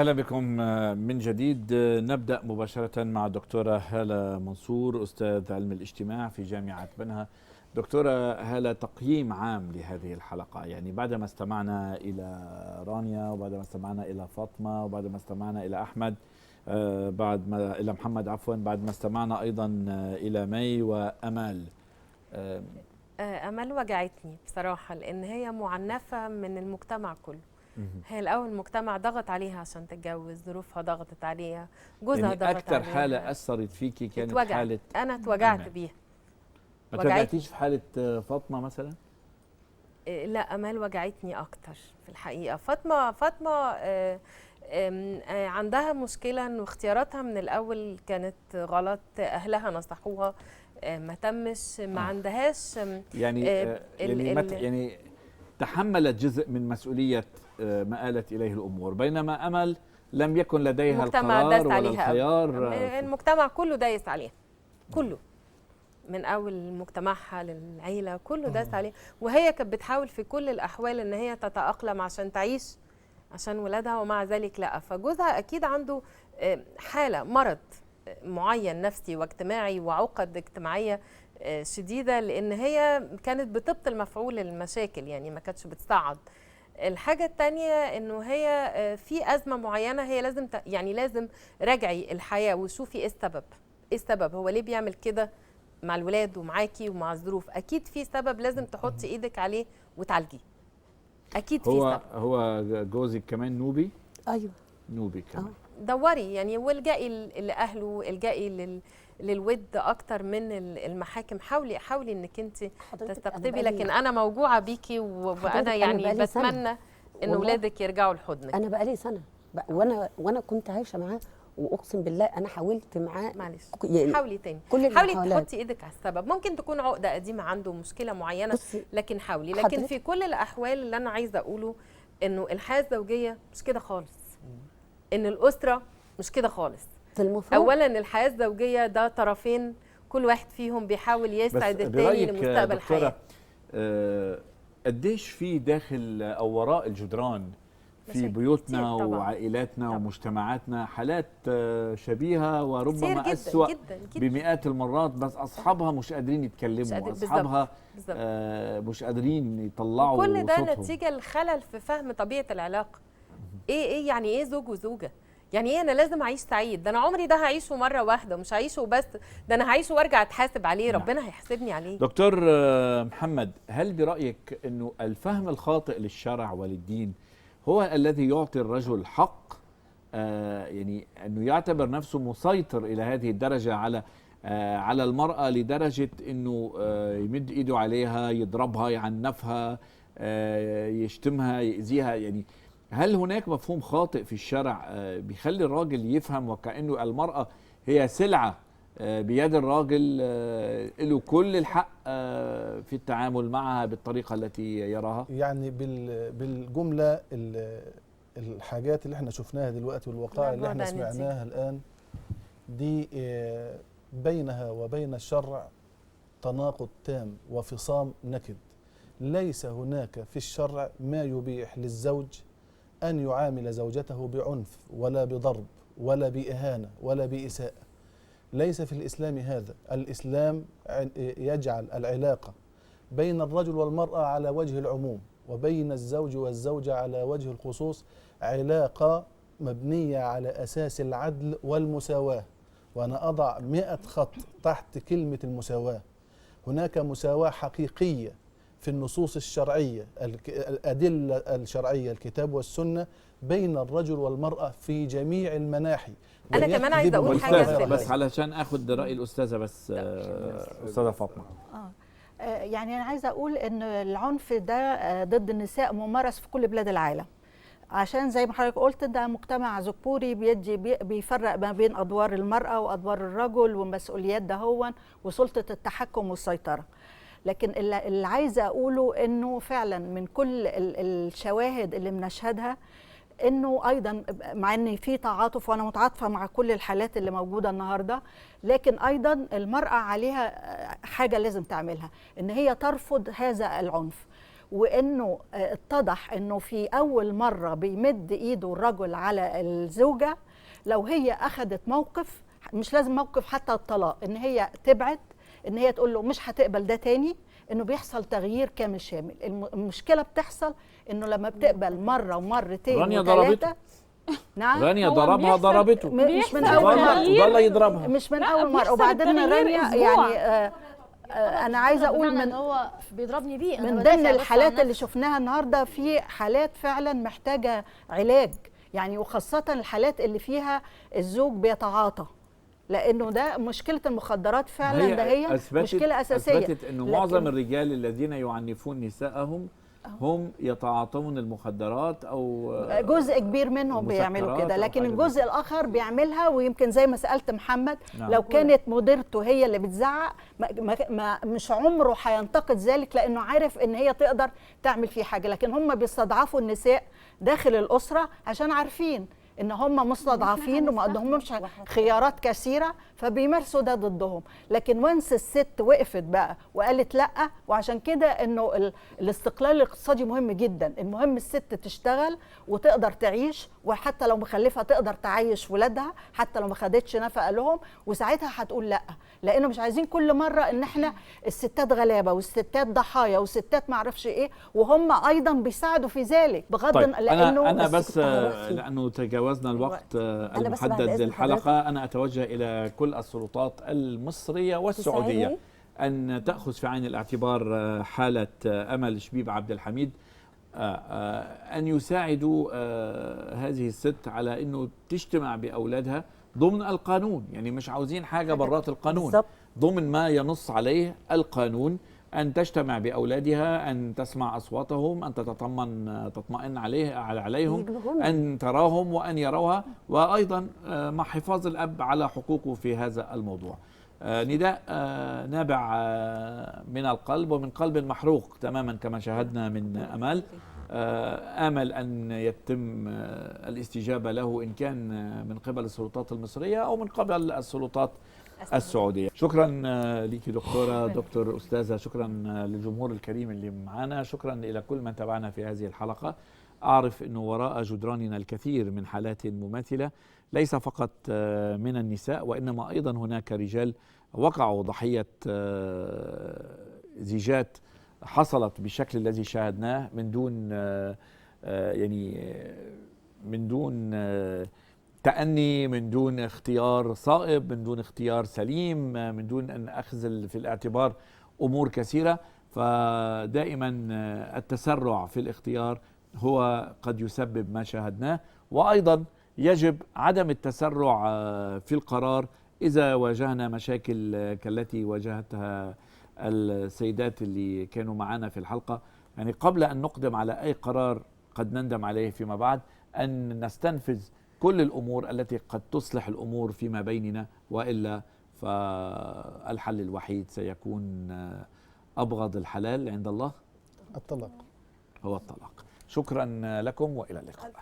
أهلا بكم من جديد. نبدأ مباشرة مع الدكتورة هالة منصور، أستاذ علم الاجتماع في جامعة بنها. دكتورة هالة، تقييم عام لهذه الحلقة، يعني بعدما استمعنا إلى رانيا، وبعدما استمعنا إلى فاطمة، وبعدما استمعنا إلى أحمد، بعد ما إلى محمد عفوا، بعد ما استمعنا أيضا إلى مي وأمال. أمل وجعتني بصراحة، لأن هي معنفة من المجتمع كله. هي الأول المجتمع ضغط عليها عشان تتجوز، ظروفها ضغطت عليها، جوزها يعني ضغط عليها. أكثر حالة أثرت فيكي كانت اتوجعت. حالة أنا اتوجعت أمال. بيها. ما توجعتيش في حالة فاطمة مثلا؟ لا، أمال وجعتني أكتر في الحقيقة. فاطمة عندها مشكلة إنه اختياراتها من الأول كانت غلط، أهلها نصحوها ما تمش، ما عندهاش يعني يعني تحملت جزء من مسؤولية ما آلت إليه الأمور، بينما أمل لم يكن لديها القرار ولا الخيار. المجتمع كله دايس عليها، كله من أول مجتمعها للعيلة كله دايس عليها، وهي كانت بتحاول في كل الأحوال إن هي تتأقلم عشان تعيش عشان ولادها، ومع ذلك لا. فجوزها أكيد عنده حالة مرض معين نفسي واجتماعي وعقد اجتماعية شديدة، لأن هي كانت بتبطل مفعول المشاكل، يعني ما كانتش بتصعد. الحاجة التانية إنه هي في أزمة معينة، هي لازم يعني لازم راجعي الحياة وشوفي إيه السبب. إيه السبب؟ هو ليه بيعمل كده مع الولاد ومعاكي ومع الظروف؟ أكيد في سبب لازم تحطي إيدك عليه وتعالجيه. أكيد في سبب. هو جوزك كمان نوبي؟ أيوه نوبي كمان. دوري يعني، والجئي لأهله، الجئي للود اكتر من المحاكم. حاولي انك انت تستقطبي، لكن انا موجوعه بيكي، وانا يعني بتمنى ان اولادك يرجعوا لحضنك. انا بقالي سنه وانا كنت عايشه معاه، واقسم بالله انا حاولت معاه. معلش يعني حاولي تاني، حاولي تحطي ايدك على السبب. ممكن تكون عقده قديمه عنده، مشكله معينه، لكن حاولي. لكن في كل الاحوال اللي انا عايزه اقوله انه الحياه الزوجيه مش كده خالص، ان الاسره مش كده خالص. اولا الحياه الزوجيه ده طرفين، كل واحد فيهم بيحاول يسعد التاني لمستقبل حياه. قديش في داخل او وراء الجدران في بيوتنا وعائلاتنا ومجتمعاتنا حالات شبيهه وربما أسوأ بمئات المرات، بس اصحابها مش قادرين يتكلموا، اصحابها مش قادرين يطلعوا كل ده صوتهم. نتيجه الخلل في فهم طبيعه العلاقه. ايه يعني ايه زوج وزوجه؟ يعني ايه انا لازم اعيش سعيد؟ ده انا عمري ده هعيشه مره واحده، مش هعيشه بس، ده انا هعيشه وارجع اتحاسب عليه. ربنا هيحاسبني عليه. دكتور محمد، هل برأيك انه الفهم الخاطئ للشرع وللدين هو الذي يعطي الرجل حق يعني انه يعتبر نفسه مسيطر الى هذه الدرجه على المرأة، لدرجه انه يمد ايده عليها، يضربها، يعنفها، يشتمها، يأذيها؟ يعني هل هناك مفهوم خاطئ في الشرع بيخلي الراجل يفهم وكأنه المرأة هي سلعة بيد الراجل، له كل الحق في التعامل معها بالطريقة التي يراها؟ يعني بالجملة الحاجات اللي احنا شفناها دلوقتي والوقائع اللي احنا سمعناها الآن دي بينها وبين الشرع تناقض تام وفصام نكد. ليس هناك في الشرع ما يبيح للزوج أن يعامل زوجته بعنف ولا بضرب ولا بإهانة ولا بإساءة. ليس في الإسلام هذا. الإسلام يجعل العلاقة بين الرجل والمرأة على وجه العموم، وبين الزوج والزوجة على وجه الخصوص، علاقة مبنية على أساس العدل والمساواة. وأنا أضع 100 خط تحت كلمة المساواة. هناك مساواة حقيقية في النصوص الشرعية، الأدلة الشرعية، الكتاب والسنة، بين الرجل والمرأة في جميع المناحي. أنا كمان عايزة أقول حاجة بس علشان أخذ رأي الأستاذة، بس أستاذة فاطمة. يعني أنا عايزة أقول إن العنف ده ضد النساء ممارس في كل بلاد العالم، عشان زي ما حضرتك قلت ده مجتمع ذكوري بيفرق ما بين أدوار المرأة وأدوار الرجل ومسؤوليات دهون وسلطة التحكم والسيطرة. لكن اللي عايزه اقوله انه فعلا من كل الشواهد اللي بنشهدها انه ايضا مع ان في تعاطف، وانا متعاطفه مع كل الحالات اللي موجوده النهارده، لكن ايضا المراه عليها حاجه لازم تعملها، ان هي ترفض هذا العنف وانه اتضح انه في اول مره بيمد ايده الرجل على الزوجه، لو هي اخذت موقف، مش لازم موقف حتى الطلاق، ان هي تبعد، ان هي تقول له مش هتقبل ده تاني، انه بيحصل تغيير كامل شامل. المشكله بتحصل انه لما بتقبل مره ومرتين رانيا وثلاثه. ضربته. نعم، رانيا ضربها ضربته، مش من اول مره، ضل يضربها، مش من اول مره. وبعدين رانيا يعني انا عايزه اقول من هو بيضربني بيه، من ضمن الحالات اللي شفناها النهارده في حالات فعلا محتاجه علاج يعني، وخاصه الحالات اللي فيها الزوج بيتعاطى، لانه ده مشكله المخدرات فعلا، ده هي مشكله اساسيه. اثبتت انه معظم الرجال الذين يعنفون نساءهم هم يتعاطون المخدرات، او جزء كبير منهم بيعملوا كده، لكن الجزء الاخر بيعملها. ويمكن زي ما سالت محمد، نعم. لو كانت مديرته هي اللي بتزعق مش عمره هينتقد ذلك، لانه عارف ان هي تقدر تعمل فيه حاجه. لكن هم بيستضعفوا النساء داخل الاسره عشان عارفين ان هم مستضعفين وما قدامهمش خيارات كثيره، فبيمارسوا ده ضدهم. لكن وانس الست وقفت بقى وقالت لا، وعشان كده انه الاستقلال الاقتصادي مهم جدا. المهم الست تشتغل وتقدر تعيش، وحتى لو مخلفه تقدر تعيش ولادها، حتى لو ما خدتش نفقه لهم، وساعتها هتقول لا. لانه مش عايزين كل مره ان احنا الستات غلابه والستات ضحايا والستات ما اعرفش ايه، وهم ايضا بيساعدوا في ذلك بغض طيب لانه انا بس لانه تجاوزنا الوقت المحدد للحلقه، انا اتوجه الى كل السلطات المصريه والسعوديه ان تاخذ في عين الاعتبار حاله امل شبيب عبد الحميد، ان يساعدوا هذه الست على انه تجتمع باولادها ضمن القانون. يعني مش عاوزين حاجه برات القانون، بالزبط. ضمن ما ينص عليه القانون، أن تجتمع بأولادها، أن تسمع أصواتهم، أن تطمئن عليهم، أن تراهم وأن يروها، وأيضا مع حفاظ الأب على حقوقه في هذا الموضوع. نداء نابع من القلب ومن قلب محروق تماما كما شاهدنا من أمال. آمل أن يتم الاستجابة له إن كان من قبل السلطات المصرية أو من قبل السلطات السعودية. شكرا لك دكتور أستاذة، شكرا للجمهور الكريم اللي معنا، شكرا إلى كل من تابعنا في هذه الحلقة. أعرف أنه وراء جدراننا الكثير من حالات مماثلة، ليس فقط من النساء وإنما أيضا هناك رجال وقعوا ضحية زيجات حصلت بالشكل الذي شاهدناه من دون من دون تأني، من دون اختيار صائب، من دون اختيار سليم، من دون أن أخذ في الاعتبار أمور كثيرة. فدائما التسرع في الاختيار هو قد يسبب ما شاهدناه، وأيضا يجب عدم التسرع في القرار إذا واجهنا مشاكل كالتي واجهتها السيدات اللي كانوا معنا في الحلقة. يعني قبل أن نقدم على أي قرار قد نندم عليه فيما بعد، أن نستنفذ كل الأمور التي قد تصلح الأمور فيما بيننا، وإلا فالحل الوحيد سيكون أبغض الحلال عند الله الطلاق. هو الطلاق. شكرا لكم وإلى اللقاء.